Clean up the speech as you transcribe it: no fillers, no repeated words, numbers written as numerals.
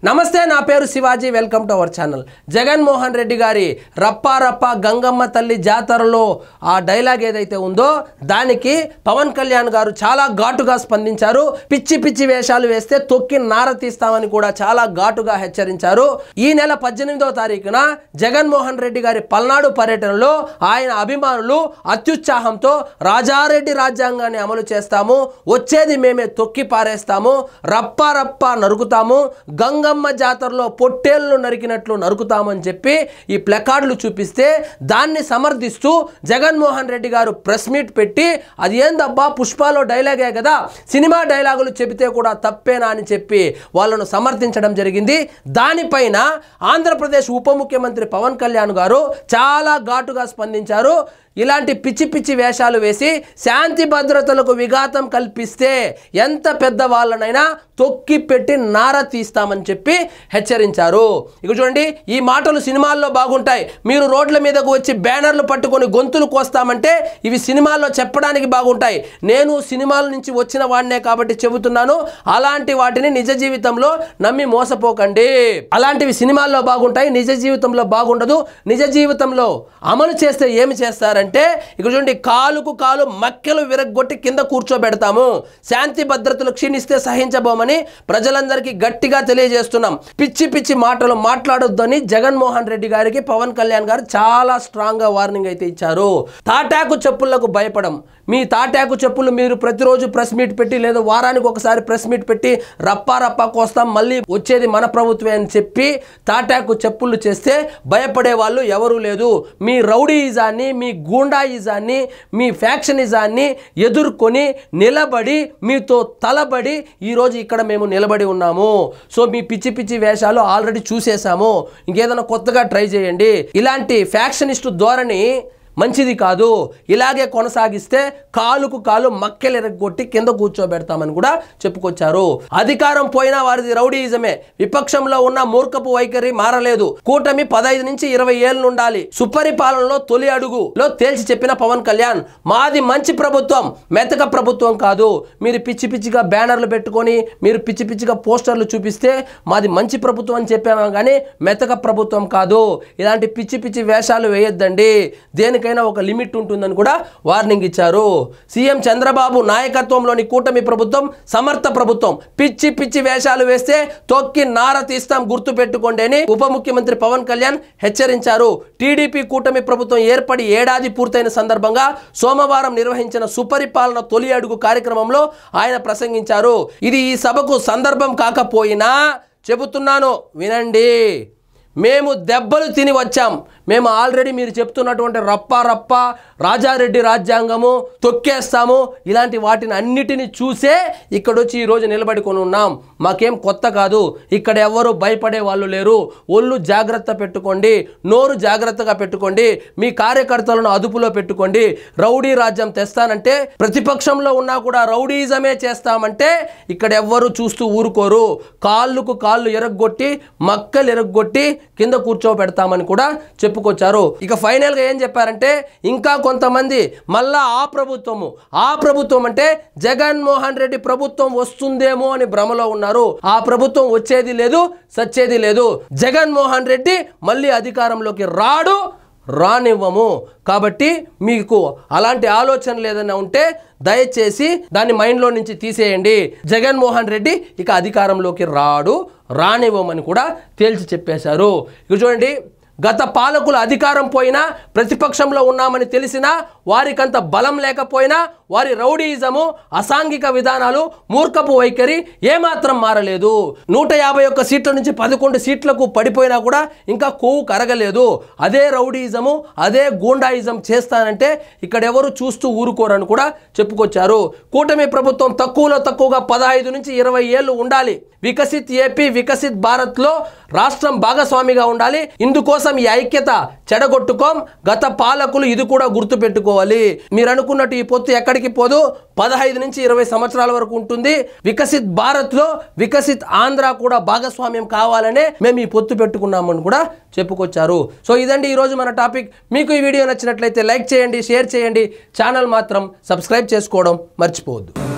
నమస్తే, నా పేరు Shivaji. Welcome to our channel. Jaganmohan Reddy గారి రప్పా రప్పా గంగమ్మ తల్లి జాతరలో ఆ డైలాగ్ ఏదైతే ఉందో దానికి పవన్ కళ్యాణ్ గారు చాలా ఘాటుగా స్పందించారు. పిచ్చి పిచ్చి వేషాలు వేస్తే తొక్కి నార తీస్తామని కూడా చాలా ఘాటుగా హెచ్చరించారు. ఈ నెల 18వ తారీఖున జగన్మోహన్ రెడ్డి గారి పల్నాడు పర్యటనలో ఆయన అభిమానులు అత్యుత్సాహంతో రాజారెడ్డి రాజ్యాంగాన్ని అమలు చేస్తాము, వచ్చేది మేమే తొక్కి పారేస్తాము, రప్పా రప్పా నరుకుతాము, గంగమ్మ జాతరలో పొట్టేళ్లు నరికినట్లు నరుకుతామని చెప్పి ఈ ప్లకార్డులు చూపిస్తే దాన్ని సమర్థిస్తూ జగన్మోహన్ రెడ్డి గారు ప్రెస్ మీట్ పెట్టి అది ఏందబ్బా పుష్పలో డైలాగే కదా, సినిమా డైలాగులు చెబితే కూడా తప్పేనా అని చెప్పి వాళ్ళను సమర్థించడం జరిగింది. దానిపైన ఆంధ్రప్రదేశ్ ఉప ముఖ్యమంత్రి పవన్ కళ్యాణ్ గారు చాలా ఘాటుగా స్పందించారు. ఇలాంటి పిచ్చి పిచ్చి వేషాలు వేసి శాంతి భద్రతలకు విఘాతం కల్పిస్తే ఎంత పెద్ద వాళ్ళనైనా తొక్కి పెట్టి నార తీస్తామని చెప్పి హెచ్చరించారు. ఇక చూడండి, ఈ మాటలు సినిమాల్లో బాగుంటాయి, మీరు రోడ్ల మీదకు వచ్చి బ్యానర్లు పట్టుకొని గొంతులు కోస్తామంటే ఇవి సినిమాల్లో చెప్పడానికి బాగుంటాయి. నేను సినిమాల నుంచి వచ్చిన వాడినే కాబట్టి చెబుతున్నాను, అలాంటి వాటిని నిజ జీవితంలో నమ్మి మోసపోకండి. అలాంటివి సినిమాల్లో బాగుంటాయి, నిజ జీవితంలో బాగుండదు. నిజ జీవితంలో అమలు చేస్తే ఏమి చేస్తారంటే ఇక్కడ చూడండి, కాలుకు కాలు మక్కెలు విరగ్గొట్టి కింద కూర్చోబెడతాము, శాంతి భద్రతలు క్షీణిస్తే సహించబోమని ప్రజలందరికీ గట్టిగా తెలియజేస్తున్నాం. పిచ్చి పిచ్చి మాటలు మాట్లాడొద్దని జగన్మోహన్ రెడ్డి గారికి పవన్ కళ్యాణ్ గారు చాలా స్ట్రాంగ్ గా వార్నింగ్ అయితే ఇచ్చారు. తాటాకు చెప్పులకు భయపడం, మీ తాటాకు చెప్పులు మీరు ప్రతిరోజు ప్రెస్ మీట్ పెట్టి లేదా వారానికి ఒకసారి ప్రెస్ మీట్ పెట్టి రప్పా రప్పా కోస్తాం, మళ్ళీ వచ్చేది మన ప్రభుత్వమే అని చెప్పి తాటాకు చెప్పులు చేస్తే భయపడే వాళ్ళు ఎవరూ లేదు. మీ రౌడీయిజాన్ని, మీ గూండాయిజాన్ని, మీ ఫ్యాక్షనిజాన్ని ఎదుర్కొని నిలబడి మీతో తలబడి ఈరోజు ఇక్కడ మేము నిలబడి ఉన్నాము. సో మీ పిచ్చి పిచ్చి వేషాలు ఆల్రెడీ చూసేసాము, ఇంకేదైనా కొత్తగా ట్రై చేయండి. ఇలాంటి ఫ్యాక్షనిస్టు ధోరణి మంచిది కాదు. ఇలాగే కొనసాగిస్తే కాలుకు కాలు మక్కెలు ఎరగొట్టి కింద కూర్చోబెడతామని కూడా చెప్పుకొచ్చారు. అధికారం పోయినా వారిది రౌడీయిజమే, విపక్షంలో ఉన్న మూర్ఖపు వైఖరి మారలేదు. కూటమి 15 నుంచి 20 ఏళ్ళు ఉండాలి. సుపరిపాలనలో తొలి అడుగులో తేల్చి చెప్పిన పవన్ కళ్యాణ్, మాది మంచి ప్రభుత్వం, మెతక ప్రభుత్వం కాదు. మీరు పిచ్చి పిచ్చిగా బ్యానర్లు పెట్టుకొని మీరు పిచ్చి పిచ్చిగా పోస్టర్లు చూపిస్తే మాది మంచి ప్రభుత్వం అని చెప్పాము కానీ మెతక ప్రభుత్వం కాదు. ఇలాంటి పిచ్చి పిచ్చి వేషాలు వేయొద్దండి, దేనికి ఒక లిమిట్ ఉంటుందని కూడా వార్నింగ్ ఇచ్చారు. సీఎం చంద్రబాబు నాయకత్వంలోని కూటమి ప్రభుత్వం సమర్థ ప్రభుత్వం. పిచ్చి పిచ్చి వేషాలు వేస్తే తొక్కి నార తీస్తాం, గుర్తు పెట్టుకోండి అని ఉప ముఖ్యమంత్రి పవన్ కళ్యాణ్ హెచ్చరించారు. టీడీపీ కూటమి ప్రభుత్వం ఏర్పడి ఏడాది పూర్తయిన సందర్భంగా సోమవారం నిర్వహించిన సుపరిపాలన తొలి అడుగు కార్యక్రమంలో ఆయన ప్రసంగించారు. ఇది ఈ సభకు సందర్భం కాకపోయినా చెబుతున్నాను వినండి. మేము దెబ్బలు తిని వచ్చాం. మేము ఆల్రెడీ మీరు చెప్తున్నటువంటి రప్పా రప్పా రాజారెడ్డి రాజ్యాంగము తొక్కేస్తాము ఇలాంటి వాటిని అన్నిటిని చూసే ఇక్కడ వచ్చి ఈరోజు నిలబడుకొని ఉన్నాం. మాకేం కొత్త కాదు, ఇక్కడ ఎవరు భయపడే వాళ్ళు లేరు. ఒళ్ళు జాగ్రత్త పెట్టుకోండి, నోరు జాగ్రత్తగా పెట్టుకోండి, మీ కార్యకర్తలను అదుపులో పెట్టుకోండి. రౌడీ రాజ్యం తెస్తానంటే ప్రతిపక్షంలో ఉన్నా కూడా రౌడీజమే చేస్తామంటే ఇక్కడ ఎవ్వరు చూస్తూ ఊరుకోరు. కాళ్ళకు కాళ్ళు ఎరగొట్టి మక్కలు ఎరగొట్టి కింద కూర్చోబెడతామని కూడా చెప్పుకొచ్చారు. ఇక ఫైనల్ గా ఏం చెప్పారంటే, ఇంకా కొంతమంది మళ్ళా ఆ ప్రభుత్వం అంటే జగన్మోహన్ రెడ్డి ప్రభుత్వం వస్తుందేమో అని భ్రమలో ఉన్నారు. ఆ ప్రభుత్వం వచ్చేది లేదు, సచ్చేది లేదు. జగన్మోహన్ రెడ్డి మళ్ళీ అధికారంలోకి రానివ్వము. కాబట్టి మీకు అలాంటి ఆలోచనలు ఏదైనా ఉంటే దయచేసి దాన్ని మైండ్లో నుంచి తీసేయండి. జగన్మోహన్ రెడ్డి ఇక అధికారంలోకి రానివ్వమని కూడా తేల్చి చెప్పేశారు. ఇక చూడండి, గత పాలకుల అధికారం పోయినా ప్రతిపక్షంలో ఉన్నామని తెలిసినా వారికంత బలం లేకపోయినా వారి రౌడీయిజము, అసాంఘిక విధానాలు, మూర్ఖపు వైఖరి ఏమాత్రం మారలేదు. 151 సీట్ల నుంచి 11 సీట్లకు పడిపోయినా కూడా ఇంకా కొవ్వు కరగలేదు. అదే రౌడీయిజము, అదే గూండాయిజం చేస్తానంటే ఇక్కడ ఎవరు చూస్తూ ఊరుకోరని కూడా చెప్పుకొచ్చారు. కూటమి ప్రభుత్వం తక్కువగా 15 నుంచి 20 ఏళ్ళు ఉండాలి. వికసిత్ ఏపీ, వికసిత్ భారత్ లో రాష్ట్రం భాగస్వామిగా ఉండాలి. ఇందుకోసం ఈ ఐక్యత చెడగొట్టుకోం. గత పాలకులు ఇది కూడా గుర్తు పెట్టుకోవాలి. మీరు అనుకున్నట్టు ఈ పొత్తు ఎక్కడికి పోదు, 15 నుంచి 20 సంవత్సరాల వరకు ఉంటుంది. వికసిత్ భారత్ లో వికసిత్ ఆంధ్ర కూడా భాగస్వామ్యం కావాలనే మేము ఈ పొత్తు పెట్టుకున్నామని కూడా చెప్పుకొచ్చారు. సో ఇదండి ఈరోజు మన టాపిక్. మీకు ఈ వీడియో నచ్చినట్లయితే లైక్ చేయండి, షేర్ చేయండి, ఛానల్ మాత్రం సబ్స్క్రైబ్ చేసుకోవడం మర్చిపోవద్దు.